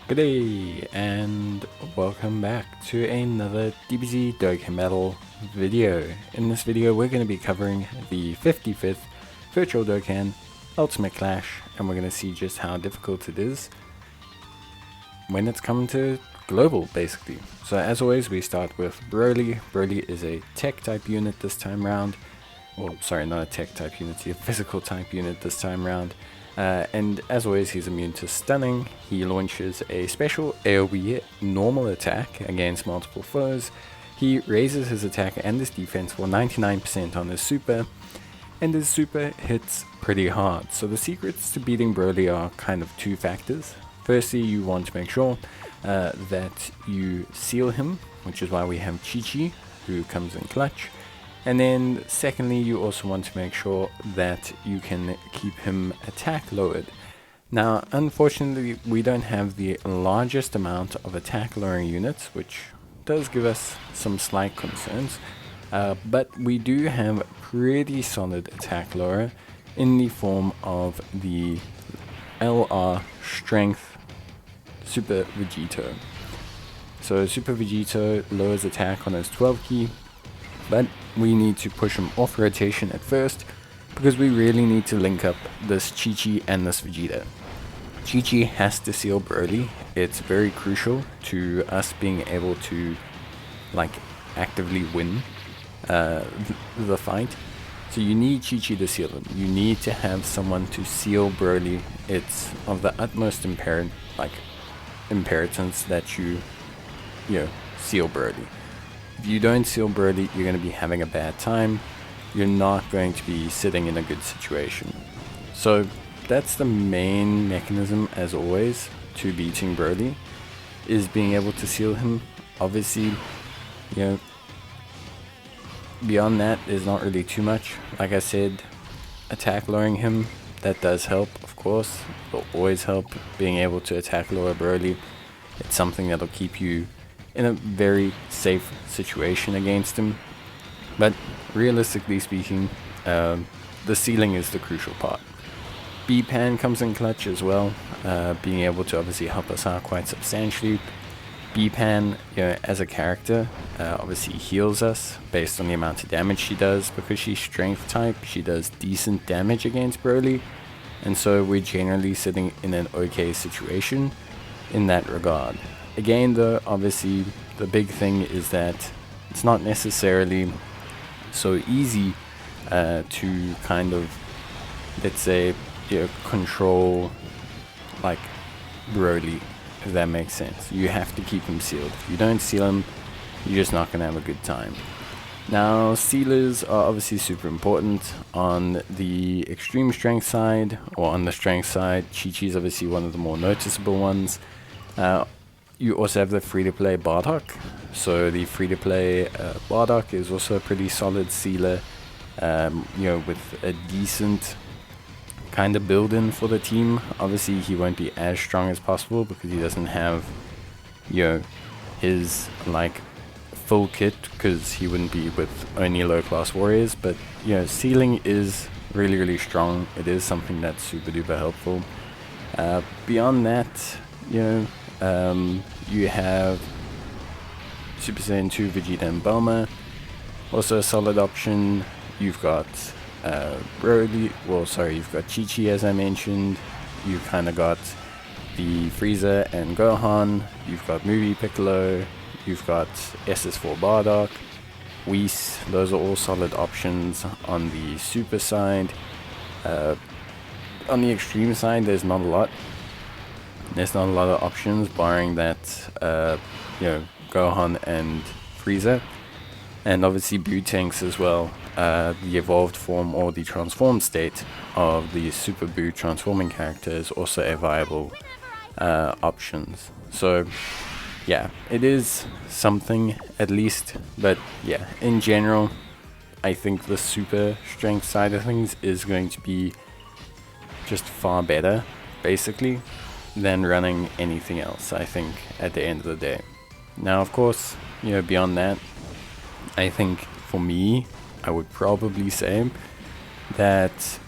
Good day, and welcome back to another Dbz Dokkan Battle video. In this video, we're going to be covering the 55th Virtual Dokkan Ultimate Clash, and we're going to see just how difficult it is when it's come to global, basically. So as always, we start with Broly. Broly is a tech type unit this time round. Well, sorry, not a tech type unit, a physical type unit this time round. And as always, he's immune to stunning. He launches a special AoE normal attack against multiple foes. He raises his attack and his defense for 99% on his super, and his super hits pretty hard. So the secrets to beating Broly are kind of two factors. Firstly, you want to make sure that you seal him, which is why we have Chichi, who comes in clutch. And then secondly, you also want to make sure that you can keep him attack lowered. Now, unfortunately, we don't have the largest amount of attack lowering units, which does give us some slight concerns. But we do have pretty solid attack lower in the form of the LR Strength Super Vegito. So Super Vegito lowers attack on his 12 key, but we need to push him off rotation at first, because we really need to link up this Chichi and this Vegeta. Chichi has to seal Broly. It's very crucial to us being able to actively win the fight. So you need Chichi to seal him. You need to have someone to seal Broly. It's of the utmost imperative that you seal Broly. If you don't seal Broly, you're going to be having a bad time. You're not going to be sitting in a good situation. So that's the main mechanism, as always, to beating Broly, is being able to seal him. Obviously, beyond that, there's not really too much. Like I said, attack lowering him, that does help, of course. It will always help being able to attack lower Broly. It's something that'll keep you in a very safe situation against him. But realistically speaking, the sealing is the crucial part. B-Pan comes in clutch as well, being able to obviously help us out quite substantially. B-Pan, as a character, obviously heals us based on the amount of damage she does. Because she's strength type, she does decent damage against Broly, and so we're generally sitting in an okay situation in that regard. Again, though, obviously, the big thing is that it's not necessarily so easy to kind of, let's say, control Broly, if that makes sense. You have to keep him sealed. If you don't seal him, you're just not going to have a good time. Now, sealers are obviously super important on the extreme strength side, or on the strength side. Chi-Chi is obviously one of the more noticeable ones. You also have the free-to-play Bardock. So the free-to-play Bardock is also a pretty solid sealer, with a decent kind of build-in for the team. Obviously, he won't be as strong as possible because he doesn't have, his full kit, because he wouldn't be with only low-class warriors. But sealing is really, really strong. It is something that's super-duper helpful. Beyond that, you have Super Saiyan 2 Vegeta and Bulma, also a solid option. You've got Broly, you've got Chi-Chi, as I mentioned. You've kind of got the Frieza and Gohan. You've got Movie Piccolo. You've got SS4 Bardock, Whis. Those are all solid options on the super side. On the extreme side, there's not a lot. There's not a lot of options, barring that, Gohan and Frieza. And obviously Buu-Tanks as well. The evolved form, or the transformed state of the Super Buu transforming character, is also a viable options. So, yeah, it is something, at least. But, yeah, in general, I think the super strength side of things is going to be just far better, basically, than running anything else, I think, at the end of the day. Now, of course, beyond that, I think for me, I would probably say that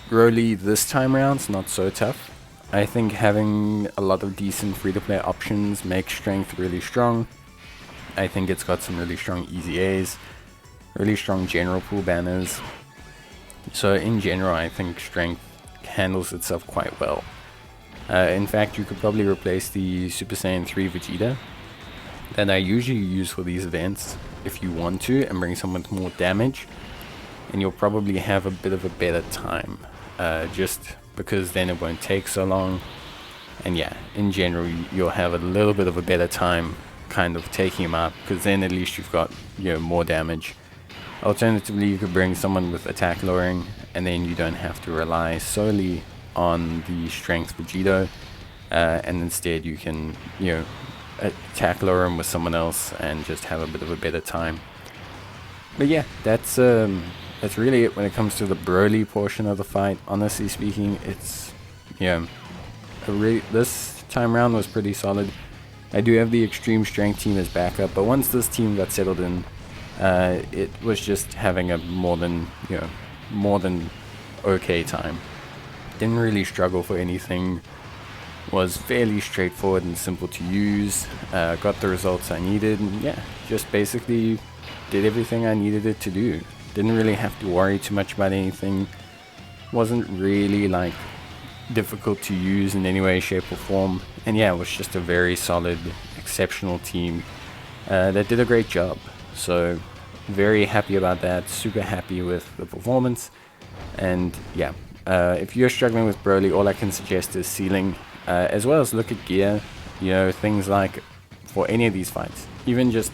Broly this time around is not so tough. I think having a lot of decent free-to-play options makes strength really strong. I think it's got some really strong EZAs, really strong general pool banners. So in general, I think strength handles itself quite well. In fact, you could probably replace the Super Saiyan 3 Vegeta that I usually use for these events if you want to, and bring someone with more damage, and you'll probably have a bit of a better time, just because then it won't take so long. And yeah, in general, you'll have a little bit of a better time kind of taking him out, because then at least you've got, you know, more damage. Alternatively, you could bring someone with attack lowering, and then you don't have to rely solely on the strength Vegito, and instead you can, you know, attack lower him with someone else and just have a bit of a better time. But yeah, that's really it when it comes to the Broly portion of the fight. Honestly speaking, it's, you know, this time around was pretty solid. I do have the extreme strength team as backup, but once this team got settled in, it was just having a more than okay time. Didn't really struggle for anything. Was fairly straightforward and simple to use. Got the results I needed, and yeah, just basically did everything I needed it to do. Didn't really have to worry too much about anything. Wasn't really like difficult to use in any way, shape or form. And yeah, it was just a very solid, exceptional team that did a great job. So very happy about that, super happy with the performance. And yeah, if you're struggling with Broly, all I can suggest is sealing, as well as look at gear. You know, things like for any of these fights, even just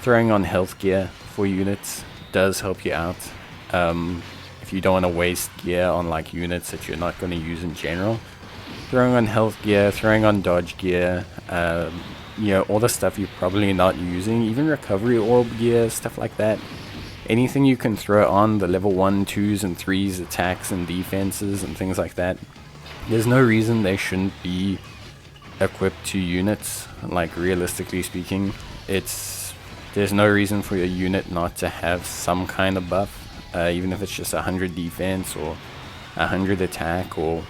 throwing on health gear for units does help you out. If you don't want to waste gear on like units that you're not going to use in general, throwing on health gear, throwing on dodge gear, you know, all the stuff you're probably not using, even recovery orb gear, stuff like that. Anything you can throw on the level 1, 2s and 3s attacks and defenses and things like that, there's no reason they shouldn't be equipped to units. Like, realistically speaking, there's no reason for your unit not to have some kind of buff, even if it's just 100 defense or 100 attack or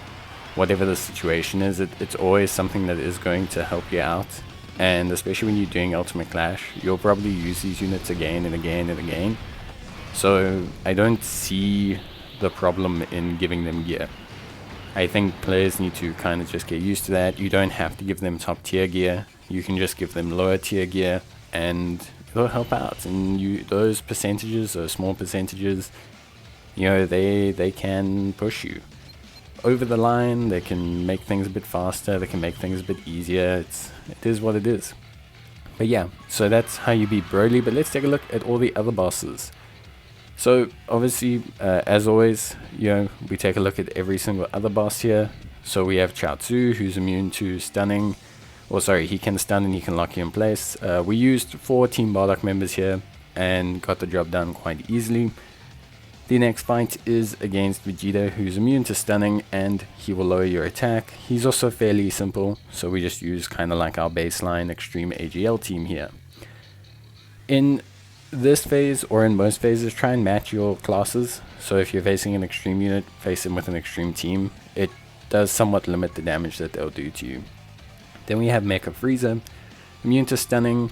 whatever the situation is. It's always something that is going to help you out. And especially when you're doing Ultimate Clash, you'll probably use these units again and again and again. So I don't see the problem in giving them gear. I think players need to kind of just get used to that. You don't have to give them top tier gear. You can just give them lower tier gear and it'll help out. And those percentages, those small percentages, you know, they can push you over the line. They can make things a bit faster. They can make things a bit easier. It is what it is. But yeah, so that's how you beat Broly. But let's take a look at all the other bosses. So obviously, as always, you know, we take a look at every single other boss here. So we have Chaozu, who's immune to stunning. Or sorry, he can stun and he can lock you in place. We used 4 Team Bardock members here and got the job done quite easily. The next fight is against Vegeta, who's immune to stunning and he will lower your attack. He's also fairly simple, so we just use kind of like our baseline extreme AGL team here. In this phase, or in most phases, try and match your classes. So if you're facing an extreme unit, face them with an extreme team. It does somewhat limit the damage that they'll do to you. Then we have Mecha Frieza, immune to stunning,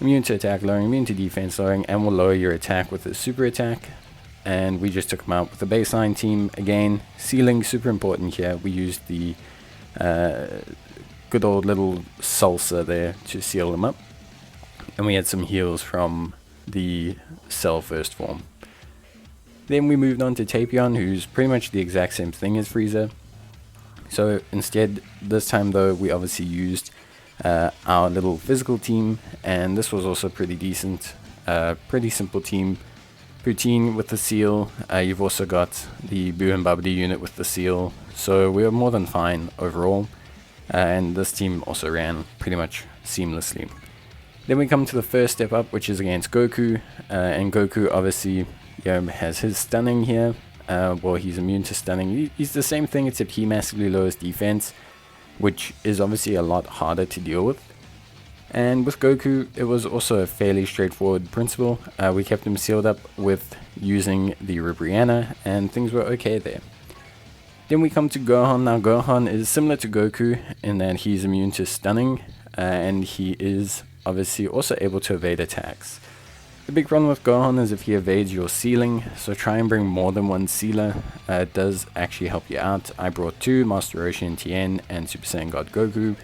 immune to attack lowering, immune to defense lowering, and will lower your attack with a super attack. And we just took him out with the baseline team. Again, sealing super important here. We used the good old little salsa there to seal them up. And we had some heals from the Cell first form. Then we moved on to Tapion, who's pretty much the exact same thing as Frieza. So instead, this time though, we obviously used our little physical team, and this was also pretty decent. Pretty simple team. Poutine with the seal. You've also got the Boo and Babidi unit with the seal. So we were more than fine overall. And this team also ran pretty much seamlessly. Then we come to the first step up, which is against Goku. And Goku obviously, you know, has his stunning here. Well, he's immune to stunning. He's the same thing, except he massively lowers defense, which is obviously a lot harder to deal with. And with Goku, it was also a fairly straightforward principle. We kept him sealed up with using the Ribrianna, and things were okay there. Then we come to Gohan. Now Gohan is similar to Goku in that he's immune to stunning, and he is obviously also able to evade attacks. The big problem with Gohan is if he evades your sealing, so try and bring more than one sealer. It does actually help you out. I brought 2, Master Roshi and Tien, and Super Saiyan God Goku.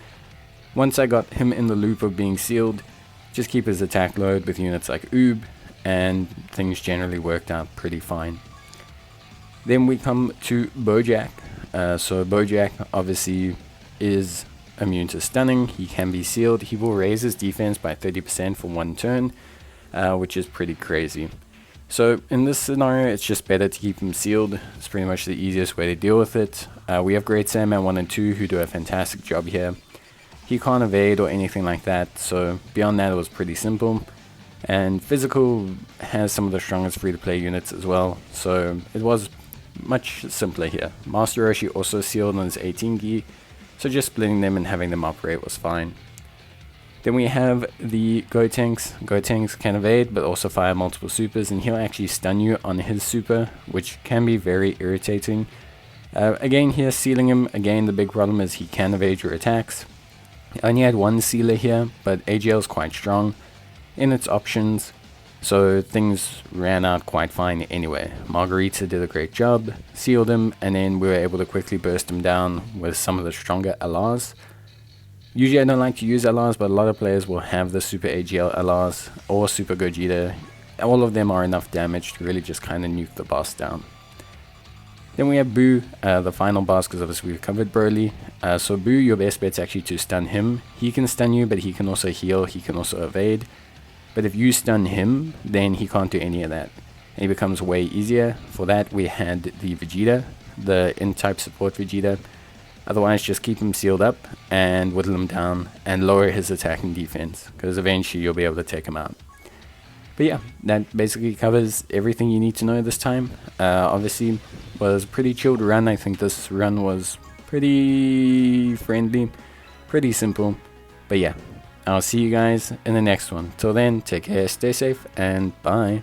Once I got him in the loop of being sealed, just keep his attack load with units like Oob, and things generally worked out pretty fine. Then we come to Bojack. So Bojack obviously is immune to stunning. He can be sealed. He will raise his defense by 30% for 1 turn, which is pretty crazy. So in this scenario, it's just better to keep him sealed. It's pretty much the easiest way to deal with it. We have Great Saiyaman 1 and 2 who do a fantastic job here. He can't evade or anything like that, so beyond that it was pretty simple. And Physical has some of the strongest free-to-play units as well, so it was much simpler here. Master Roshi also sealed on his 18 gi, so just splitting them and having them operate was fine. Then we have the Gotenks. Gotenks can evade but also fire multiple supers, and he'll actually stun you on his super, which can be very irritating. Again here, sealing him, again the big problem is he can evade your attacks. I only had 1 sealer here, but AGL is quite strong in its options, so things ran out quite fine anyway. Margarita did a great job, sealed him, and then we were able to quickly burst him down with some of the stronger LRs. Usually I don't like to use LRs, but a lot of players will have the Super AGL LRs or Super Gogeta. All of them are enough damage to really just kind of nuke the boss down. Then we have Boo, the final boss, because obviously we've covered Broly. So Boo, your best bet's actually to stun him. He can stun you, but he can also heal, he can also evade. But if you stun him, then he can't do any of that. And he becomes way easier. For that, we had the Vegeta, the N-type support Vegeta. Otherwise, just keep him sealed up and whittle him down and lower his attack and defense, because eventually you'll be able to take him out. But yeah, that basically covers everything you need to know this time. Obviously, was a pretty chilled run. I think this run was pretty friendly, pretty simple. But yeah, I'll see you guys in the next one. Till then, take care, stay safe, and bye.